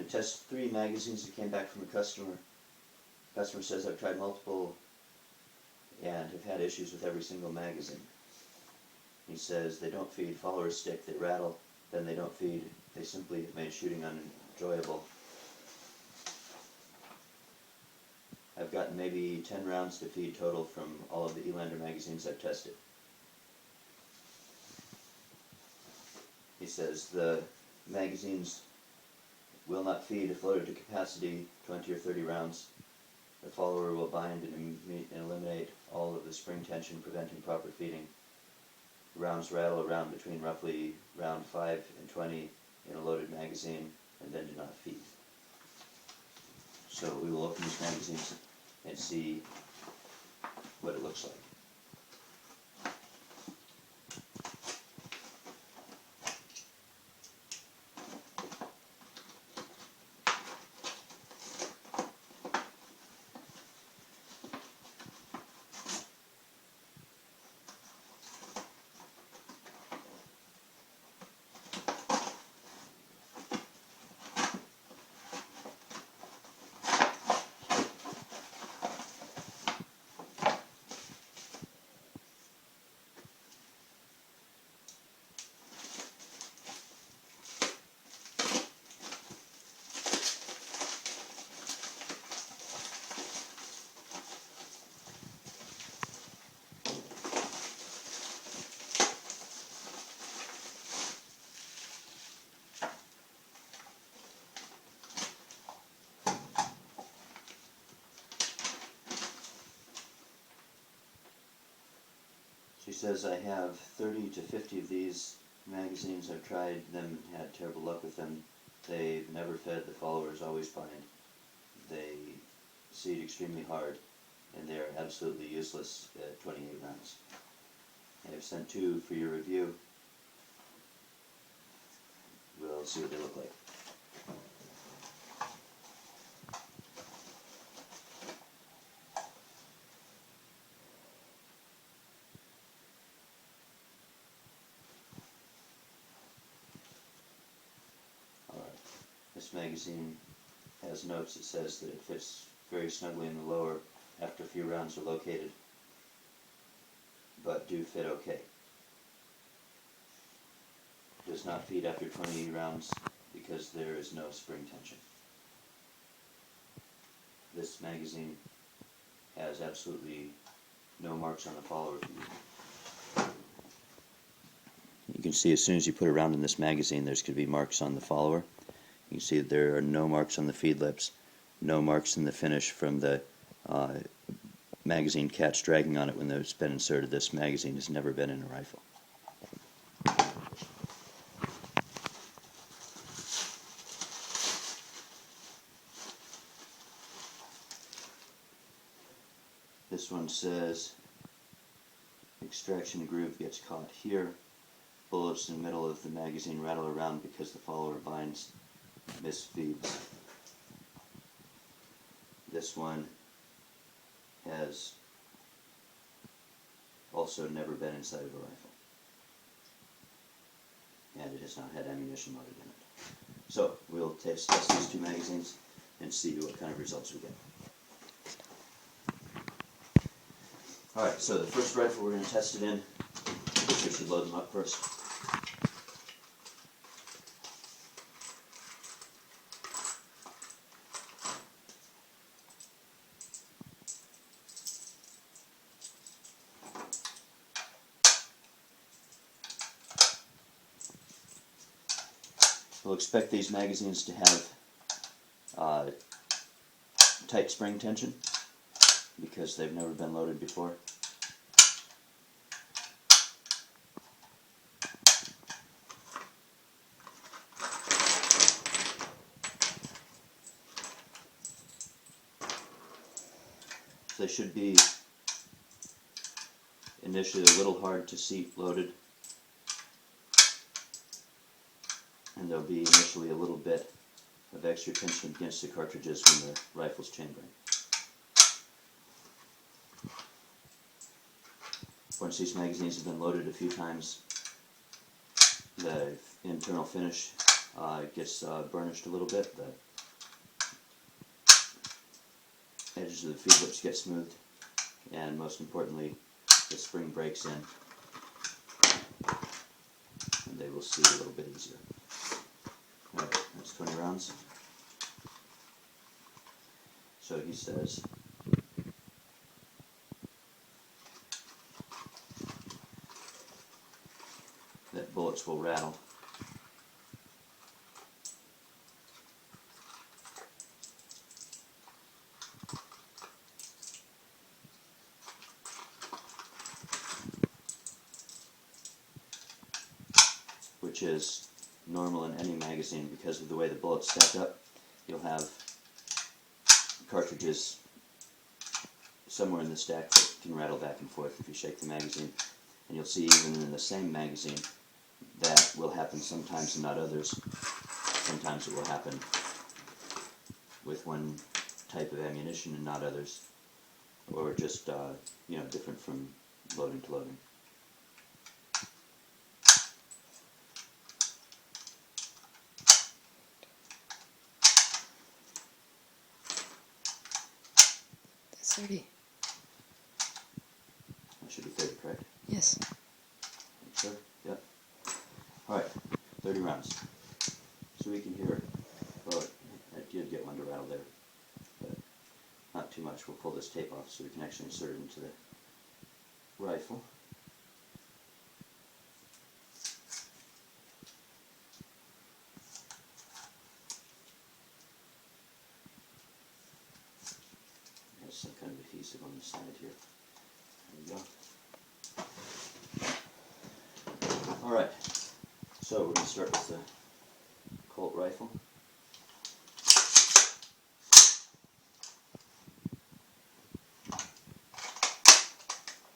tested 3 magazines that came back from a customer. The customer says, I've tried multiple and have had issues with every single magazine. He says they don't feed, follower stick, they rattle, then they don't feed, they simply have made shooting unenjoyable. I've gotten maybe 10 rounds to feed total from all of the Elander magazines I've tested. He says the magazines will not feed if loaded to capacity, 20 or 30 rounds. The follower will bind and eliminate all of the spring tension, preventing proper feeding. Rounds rattle around between roughly round 5 and 20 in a loaded magazine, and then do not feed. So we will open these magazines and see what it looks like. She says, I have 30 to 50 of these magazines. I've tried them and had terrible luck with them. They've never fed, the followers always bind. They seed extremely hard, and they are absolutely useless at 28 rounds. I have sent 2 for your review. We'll see what they look like. This magazine has notes that says that it fits very snugly in the lower after a few rounds are located, but do fit okay. Does not feed after 20 rounds because there is no spring tension. This magazine has absolutely no marks on the follower feed. You can see as soon as you put a round in this magazine, there's going to be marks on the follower. You can see that there are no marks on the feed lips, no marks in the finish from the magazine catch dragging on it when it's been inserted. This magazine has never been in a rifle. This one says, extraction groove gets caught here. Bullets in the middle of the magazine rattle around because the follower binds. Misfeeds. This one has also never been inside of a rifle, and it has not had ammunition loaded in it. So we'll test these 2 magazines and see what kind of results we get. Alright, so the first rifle we're going to test it in, we should load them up first. We'll expect these magazines to have tight spring tension because they've never been loaded before. They should be initially a little hard to seat loaded, and there'll be initially a little bit of extra tension against the cartridges when the rifle's chambering. Once these magazines have been loaded a few times, the internal finish It gets burnished a little bit. The edges of the feed lips get smoothed, and most importantly, the spring breaks in, and they will seat a little bit easier. Alright, that's 20 rounds. So he says that bullets will rattle. Which is normal in any magazine because of the way the bullets stack up. You'll have cartridges somewhere in the stack that can rattle back and forth if you shake the magazine. And you'll see even in the same magazine that will happen sometimes and not others. Sometimes it will happen with one type of ammunition and not others, or just different from loading to loading. That's 30. That should be 30, correct? Yes. Sure. Yep. All right. 30 rounds. So we can hear. Well, I did get one to rattle there, but not too much. We'll pull this tape off so we can actually insert it into the rifle. There's some kind of adhesive on the side here. There we go. All right. So we're going to start with the Colt rifle.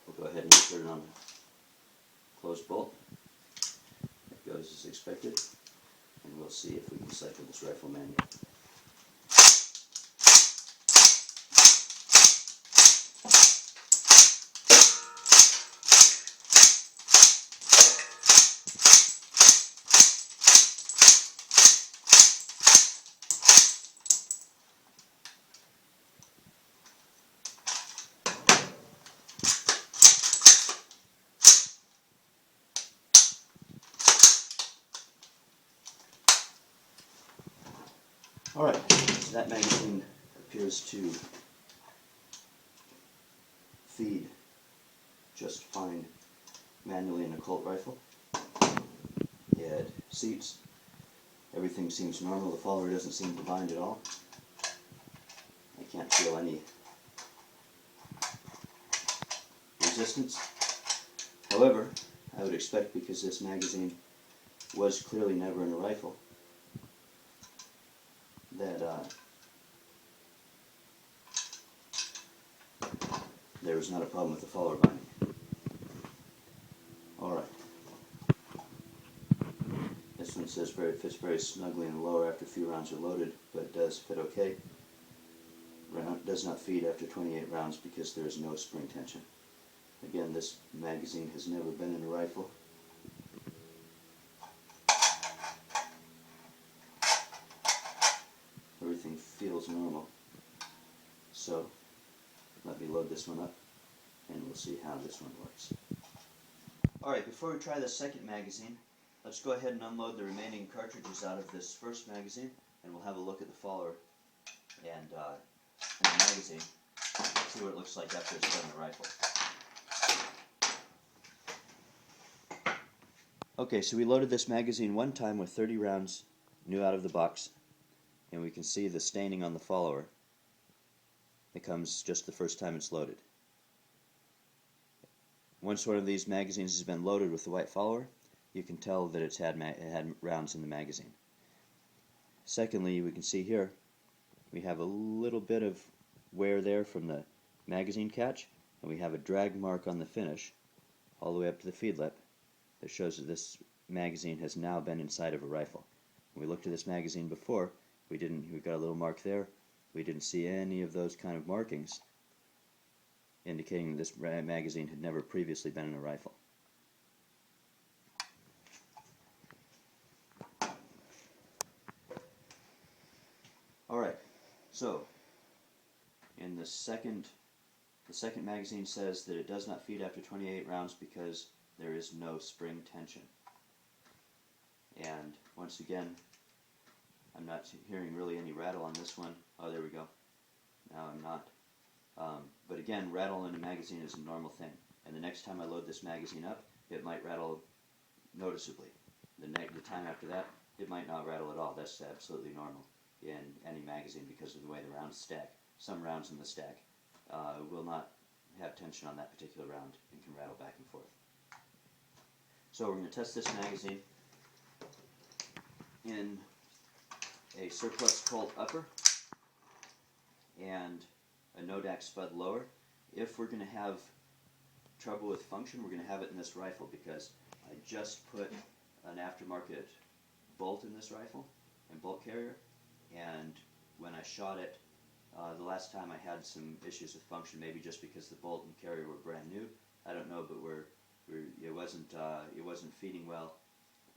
We'll go ahead and insert it on the closed bolt. It goes as expected, and we'll see if we can cycle this rifle manually. Alright, so that magazine appears to feed just fine manually in a Colt rifle. It seats. Everything seems normal. The follower doesn't seem to bind at all. I can't feel any resistance. However, I would expect, because this magazine was clearly never in a rifle, that there was not a problem with the follower binding. Alright. This one says fits very snugly in the lower after a few rounds are loaded, but it does fit okay. Does not feed after 28 rounds because there is no spring tension. Again, this magazine has never been in a rifle. Everything feels normal. So, let me load this one up and we'll see how this one works. Alright, before we try the second magazine, let's go ahead and unload the remaining cartridges out of this first magazine, and we'll have a look at the follower and the magazine, see what it looks like after it's done in the rifle. Okay, so we loaded this magazine one time with 30 rounds new out of the box, and we can see the staining on the follower. It comes just the first time it's loaded. Once one of these magazines has been loaded with the white follower, you can tell that it had rounds in the magazine. Secondly, we can see here we have a little bit of wear there from the magazine catch, and we have a drag mark on the finish all the way up to the feed lip that shows that this magazine has now been inside of a rifle. When we looked at this magazine before, we got a little mark there. We didn't see any of those kind of markings, indicating that this magazine had never previously been in a rifle. So, in the second magazine says that it does not feed after 28 rounds because there is no spring tension. And once again, I'm not hearing really any rattle on this one. Oh, there we go. Now I'm not. But again, rattle in a magazine is a normal thing. And the next time I load this magazine up, it might rattle noticeably. The time after that, it might not rattle at all. That's absolutely normal in any magazine because of the way the rounds stack. Some rounds in the stack will not have tension on that particular round and can rattle back and forth. So we're going to test this magazine in a surplus Colt upper and a Nodak spud lower. If we're going to have trouble with function, we're going to have it in this rifle because I just put an aftermarket bolt in this rifle and bolt carrier, and when I shot it the last time I had some issues with function, maybe just because the bolt and carrier were brand new. I don't know, but it wasn't feeding well,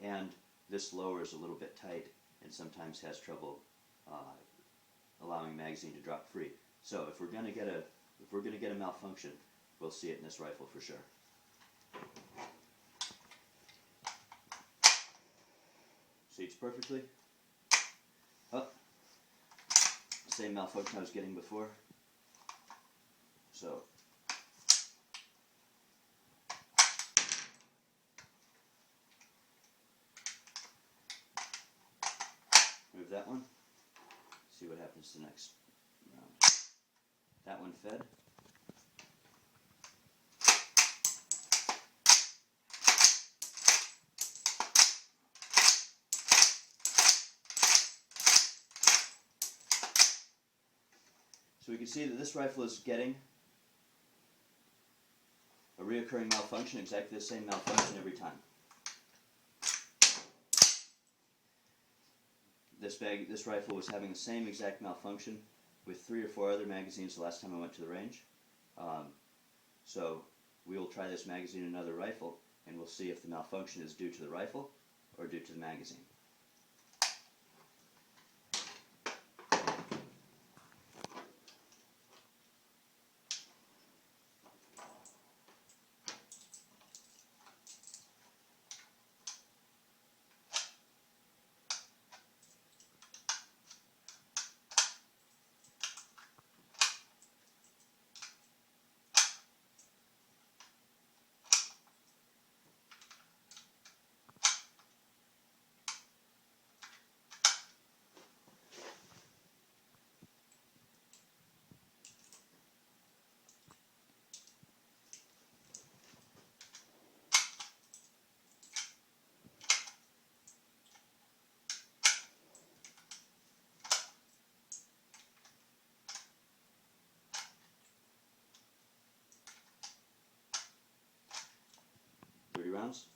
and this lower is a little bit tight and sometimes has trouble allowing magazine to drop free. So if we're gonna get a malfunction, we'll see it in this rifle for sure. Seats perfectly. Oh, same malfunction I was getting before. So move that one. See what happens to the next round. That one fed. So we can see that this rifle is getting a reoccurring malfunction, exactly the same malfunction every time. This rifle was having the same exact malfunction with 3 or 4 other magazines the last time I went to the range. So we will try this magazine in another rifle, and we'll see if the malfunction is due to the rifle or due to the magazine. Rounds.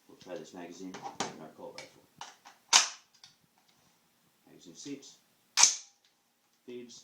We'll try this magazine in our Colt rifle. Magazine seats, feeds.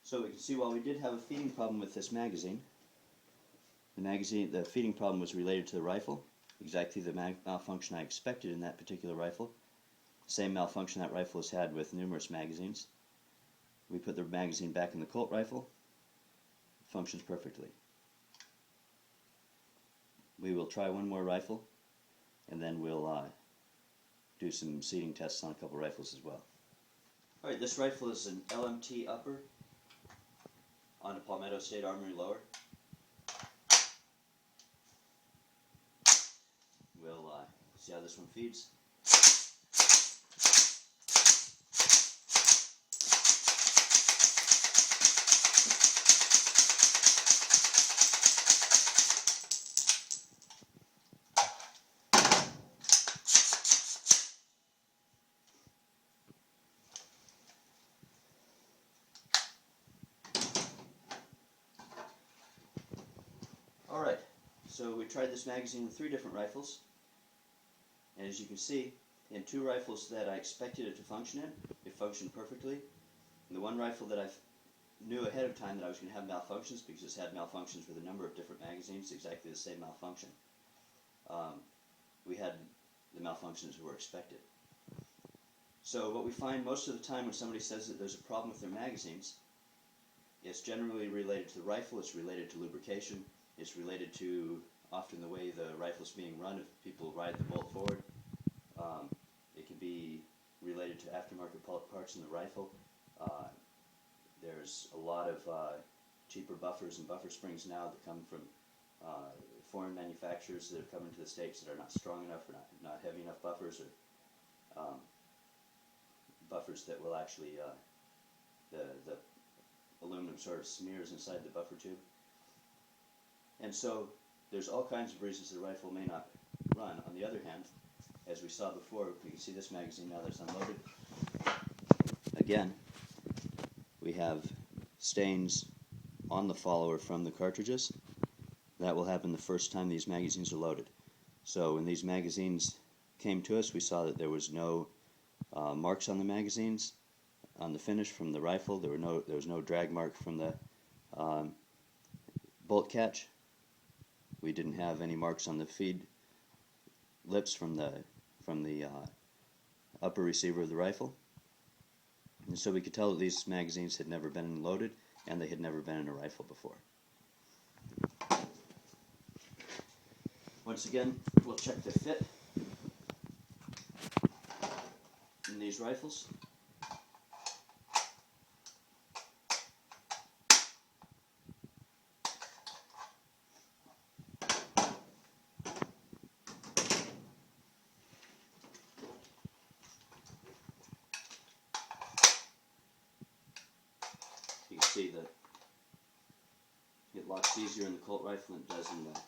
So we can see while we did have a feeding problem with this magazine, the feeding problem was related to the rifle, exactly the malfunction I expected in that particular rifle. Same malfunction that rifle has had with numerous magazines. We put the magazine back in the Colt rifle, it functions perfectly. We will try one more rifle, and then we'll do some seating tests on a couple rifles as well. Alright, this rifle is an LMT upper on a Palmetto State Armory lower. We'll see how this one feeds. Alright, so we tried this magazine with 3 different rifles, and as you can see, in 2 rifles that I expected it to function in, it functioned perfectly. And the one rifle that I knew ahead of time that I was going to have malfunctions, because it's had malfunctions with a number of different magazines, exactly the same malfunction. We had the malfunctions that were expected. So what we find most of the time when somebody says that there's a problem with their magazines, it's generally related to the rifle, it's related to lubrication, it's related to often the way the rifle's being run if people ride the bolt forward. It can be related to aftermarket parts in the rifle. There's a lot of cheaper buffers and buffer springs now that come from foreign manufacturers that have come into the States that are not strong enough or not heavy enough buffers, or buffers that will actually, the aluminum sort of smears inside the buffer tube. And so there's all kinds of reasons the rifle may not run. On the other hand, as we saw before, we can see this magazine now that's unloaded. Again, we have stains on the follower from the cartridges. That will happen the first time these magazines are loaded. So when these magazines came to us, we saw that there was no marks on the magazines, on the finish from the rifle. There was no drag mark from the bolt catch. We didn't have any marks on the feed lips from the upper receiver of the rifle. And so we could tell that these magazines had never been loaded and they had never been in a rifle before. Once again, we'll check the fit in these rifles. You can see that it locks easier in the Colt rifle than it does in the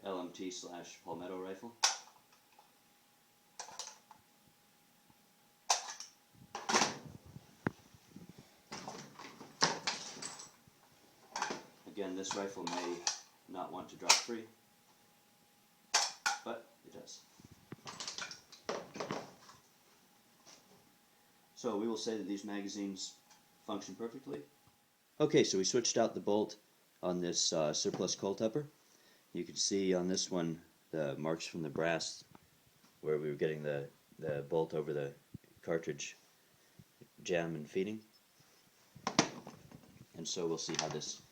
LMT/Palmetto rifle. Again, this rifle may not want to drop free, but it does. So we will say that these magazines function perfectly. Okay, so we switched out the bolt on this surplus Colt upper. You can see on this one the marks from the brass where we were getting the bolt over the cartridge jam and feeding. And so we'll see how this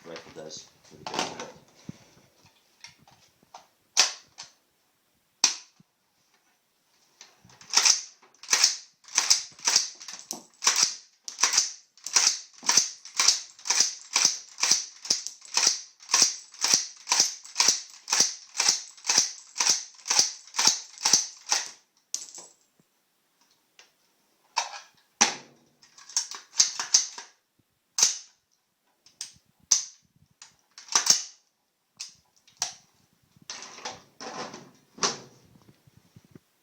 rifle does with a different bolt.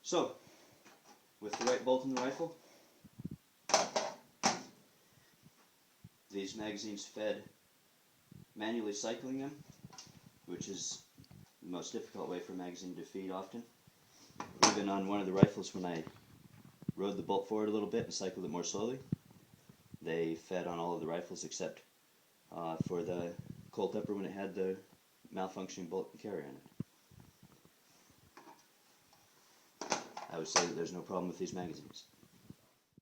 So, with the right bolt in the rifle, these magazines fed manually cycling them, which is the most difficult way for a magazine to feed often. Even on one of the rifles, when I rode the bolt forward a little bit and cycled it more slowly, they fed on all of the rifles except for the Colt upper when it had the malfunctioning bolt and carrier in it. I would say that there's no problem with these magazines.